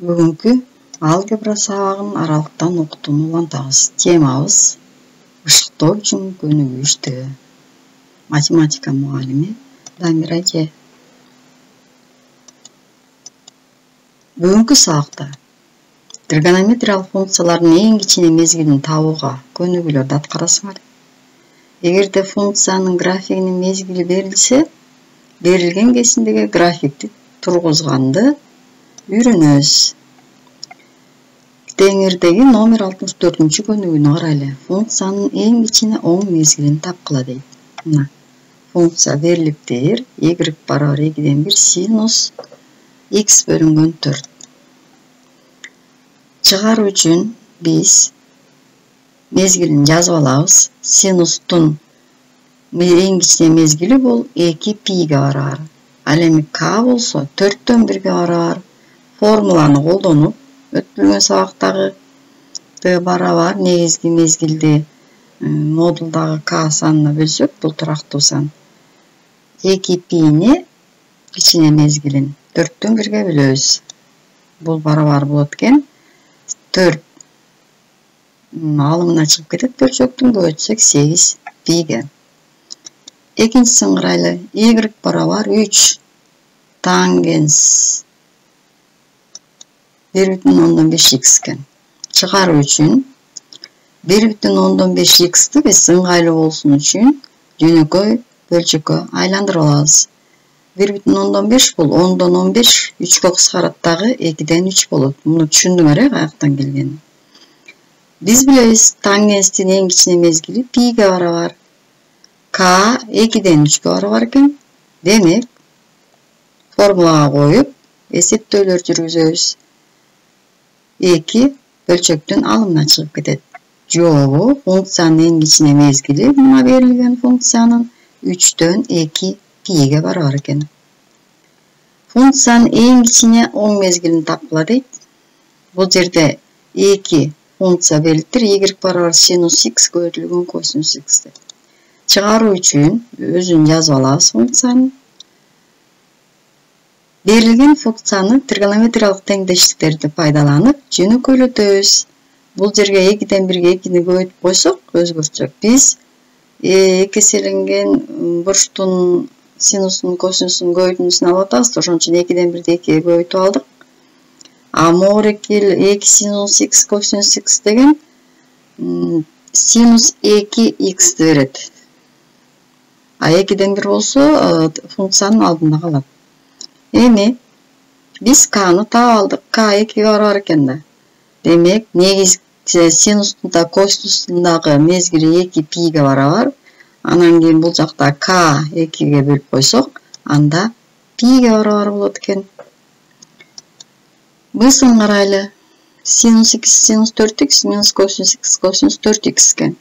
Бүгүнкү алгебра сабагын аралыктан окутууну улантабыз. Темабыз ышыктоо үчүн көнүгүү иштөө. Математика мугалими Дамир эже. Бүгүнкү сабакта тригонометриялык функциялардын эң кичине мезгилин табууга көнүгүүлөрдү аткарасыңар. Эгерде функциянын графигинин мезгили берилсе, берилген кесиндеги графикти тургузганды үйрөнөбүз. Теңирдеги номер 64-чү көнүгүүнү карайлы. Функциянын эң кичине оң мезгилин тапкыла дейт. Мына функция берилиптир. Y барабар 2-ден 1 синус x бөлүнгөн 4. Чыгаруу үчүн биз мезгилин жазып алабыз. Синустун эң кичине мезгили бул 2 пиге барабар. Ал эми k болсо 4-төн 1-ге барабар. Формуланы колдонуп, өткөргөн сабактагы барабар негизги мезгилди модулдагы k санына бөлсөк, бул турактуу сан. 2 пини кичине мезгилин 4-төн 1-ге бөлөбүз. Бул барабар болот экен. 4 алымына чыгып кетет бөлчөктүн, көбөйтсөк 8 пиге. Экинчисин карайлы. Y барабар 3 тангенс 1,5x экен. Чыгаруу үчүн 1,5x'ти биз ыңгайлуу болсун үчүн жөнөкөй бөлчөккө айландырып алабыз. 1,5 бул 10дон 15 3кө кыскарат дагы 2ден 3 болот. Муну түшүндүңөр каяктан келгенин. Биз билебиз, тангенстин эң кичине мезгили пиге барабар. К 2ден 3кө барабар экен. Демек, формулага коюп, эсептөөлөр жүргүзөбүз. 2 бөлчөктүн алымына чыгып кетет. Жообу функциянын эң кичине мезгили мына берилген функциянын 3дөн 2 пиге барабар экен. Функциянын эң кичине оң мезгилин тапкыла дейт. Бул жерде 2 функция берилиптир. Y барабар синус x көбөйтүлгөн косинус x деп. Чыгаруу үчүн өзүн жазып алабыз функциянын. Берилген функцияны тригонометриялык теңдештиктерди пайдаланып жөнөкөйлөтөбүз. Бул жерге 2ден 1-ге 2-ни көбөйтүп койсок, өзгөртсөк, биз экеселенген бурчтун синусун, косинусун көбөйтүүсүн алып атабыз. Ошон үчүн 2ден 1-ди 2ге көбөйтүп алдык. А морекил 2 синус x косинус x деген синус 2x берет. А 2ден 1 болсо функциянын алдында калат. Эми биз k-ны таап алдык. K 2ге барабар экен да. Демек, негизги синустун да косинустун дагы мезгили 2 пиге барабар. Анан кийин бул жакта k 2ге бөлүп койсок, анда пиге барабар болот экен. Бысын карайлы. Синус x синус 4x минус косинус x косинус 4x экен.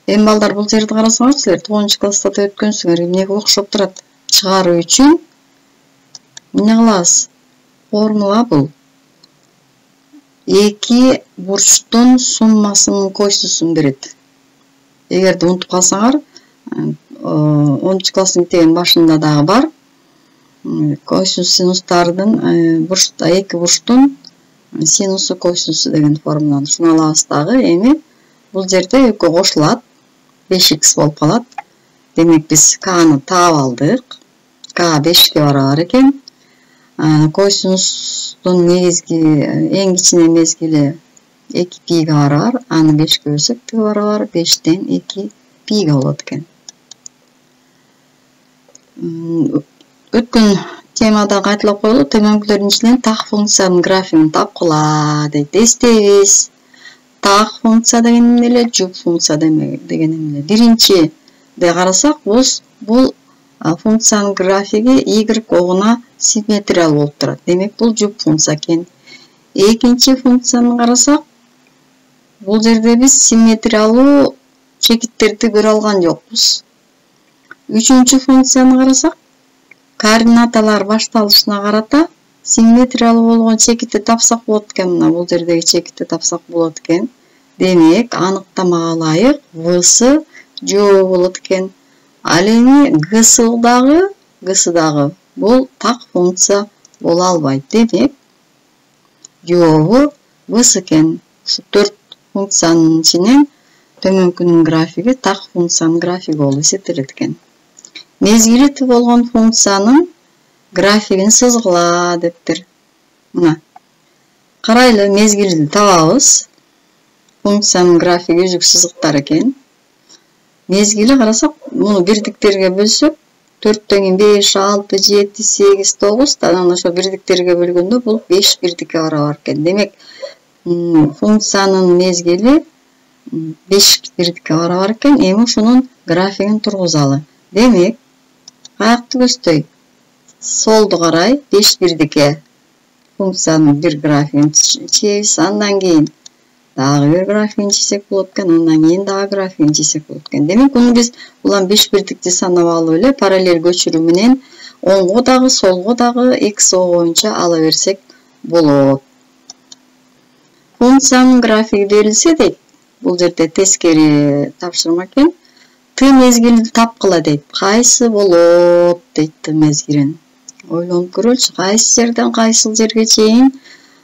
Эми балдар, бул жерди карасаңар, силер 9-класста да өткөнсүңөр, эмнеге окшоп турат? Чыгаруу үчүн эмне кылабыз? Формула бул 2 бурчтун суммасынын косинусун берет. Эгерде унутуп калсаңар, 10-класстын китебинин башында дагы бар. Косинус синустардын 2 бурчтун синусу косинусу деген формуланы ушуну алабыз дагы. Эми бул жерде экөө кошулат, 5x болуп калат. Демек, биз k-ны таап алдык. K 5ке барабар экен. Косинустун негизги эң кичине мезгили 2 пиге барабар. Аны 5ке бөлсөк тең барабар 5ден 2 пиге болот экен. Өткөн темада кайталап коелу. Төмөнкүлөрдүн ичинен так функциянын графигин тапкыла дейт. Эстейбиз. Так функция деген эмне эле, жуп функция деген эмне эле. Биринчиде карасак, бул функциянын графиги y огуна симметриялуу болуп турат. Демек, бул жуп функция экен. Экинчи функцияны карасак, бул жерде биз симметриялуу чекиттерди көрө алган жокпуз. Үчүнчү функцияны карасак, координаталар башталышына карата симметриялуу болгон чекитти тапсак болот экен. Мына бул жердеги чекитти тапсак болот экен. Демек, аныктамага ылайык v жообу болот экен. Ал эми g дагы бул так функция боло албайт. Демек, жообу выс экен. Ушу 4 функциянын ичинен төмөнкүнүн графиги так функциянын графиги болуп эсептелет экен. Мезгили Т болгон функциянын графигин сызгыла дептир. Мына карайлы, мезгилди табабыз. Функциянын графиги үзүк сызыктар экен. Мезгили карасак, муну бирдиктерге бөлсөк, 4-төн 5, 6, 7, 8, 9, анан ошо бирдиктерге бөлгөндө бул 5 бирдикке барабар экен. Демек, функциянын мезгили 5 бирдикке барабар экен. Эми ушунун графигин тургузалы. Демек, каякты көздөй? Солду карай 5 бирдикке функциянын бир графигин чийебиз, андан кийин дагы бир графигин чийсек болот экен, андан кийин дагы графигин чийсек болот экен. Демек, муну биз улам 5 бирдикти санап алып эле параллель көчүрүү менен оңго дагы, солго дагы X боюнча ала берсек болот. Функциянын графиги берилсе дейт. Бул жерде тескери тапшырма экен. Т мезгилди тапкыла дейт. Кайсы болот дейт Т мезгилин. Ойлонуп көрөлчү, кайсы жерден кайсыл жерге чейин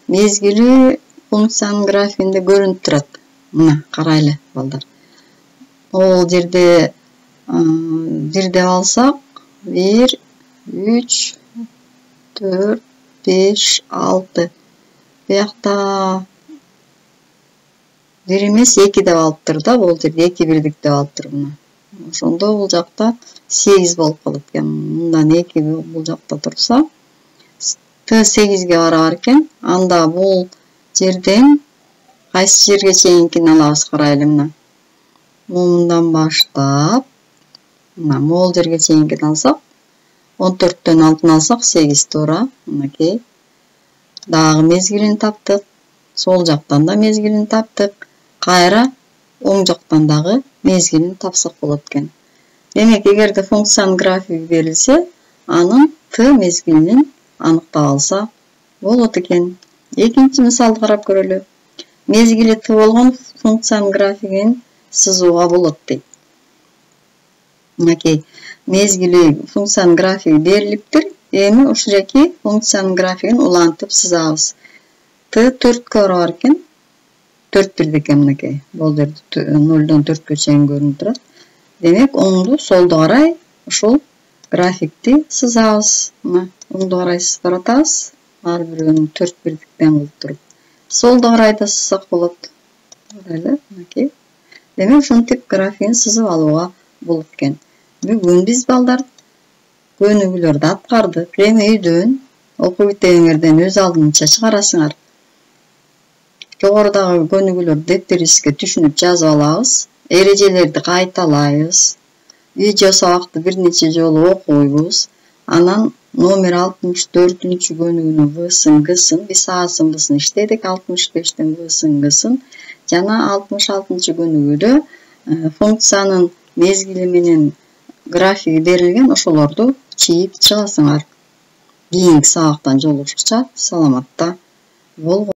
мезгили функциянын графигинде көрүнүп турат. Мына карайлы балдар. Ол жерде бир деп алсак, 1, 3, 4, 5, 6. Буякта 1 эмес 2 деп алыптыр да, бул жерде 2 бирдик деп алыптыр мына. Ошондо бул жакта 8 болуп калат экен. Мындан 2 бул жакта турса, Т 8ге барабар экен. Анда бул жерден кайсы жерге чейинкин алабыз карайлы мына. Мындан баштап, мына могул жерге чейинкин алсак, 14төн 6 алсак 8 туура. Мынакей. Дагы мезгилин таптык. Сол жактан да мезгилин таптык. Кайра оң жактан дагы мезгилин тапсак болот экен. Демек, эгерде функциянын графиги берилсе, анын Т мезгилин аныктап алса болот экен. Экинчи мисалды карап көрөлү. Мезгили Т болгон функциянын графигин сызууга болот дейт. Мынакей, мезгили функциянын графиги берилиптир. Эми ушуреки функциянын графигин улантып сызабыз. Т 4кө барабар экен. 4 бирдикке мынакей. Бул жерде 0дон 4кө чейин көрүнүп турат. Демек, оңду солду карай ушул графикти сызабыз. Мына оңду карай сызып баратабыз. Ар бирөөнү 4 бирдиктен кылып туруп. Солду карай да сызсак болот. Карайлы, мынакей. Демек, ушинтип графигин сызып алууга болот экен. Бүгүн биз балдар көнүгүүлөрдү аткардык. Эми үйдөн окуу битегиңерден өз алдынча чыгарасыңар. Жогорудагы көнүгүүлөрдү дептерибизге түшүнүп жазып алабыз. Эрежелерди кайталайбыз. Видео сабакты бир нече жолу окуйбуз. Анан номер 64-көнүгүүнүн В-сын, Г-сын, биз А-сын, Б-сын иштедик. 65-тен В-сын, Г-сын. Жана 66-көнүгүүдө функциянын мезгили менен графиги берилген, ошолорду чийип чыгасыңар. Кийинки сабактан жолугушкуча саламатта болуңуз.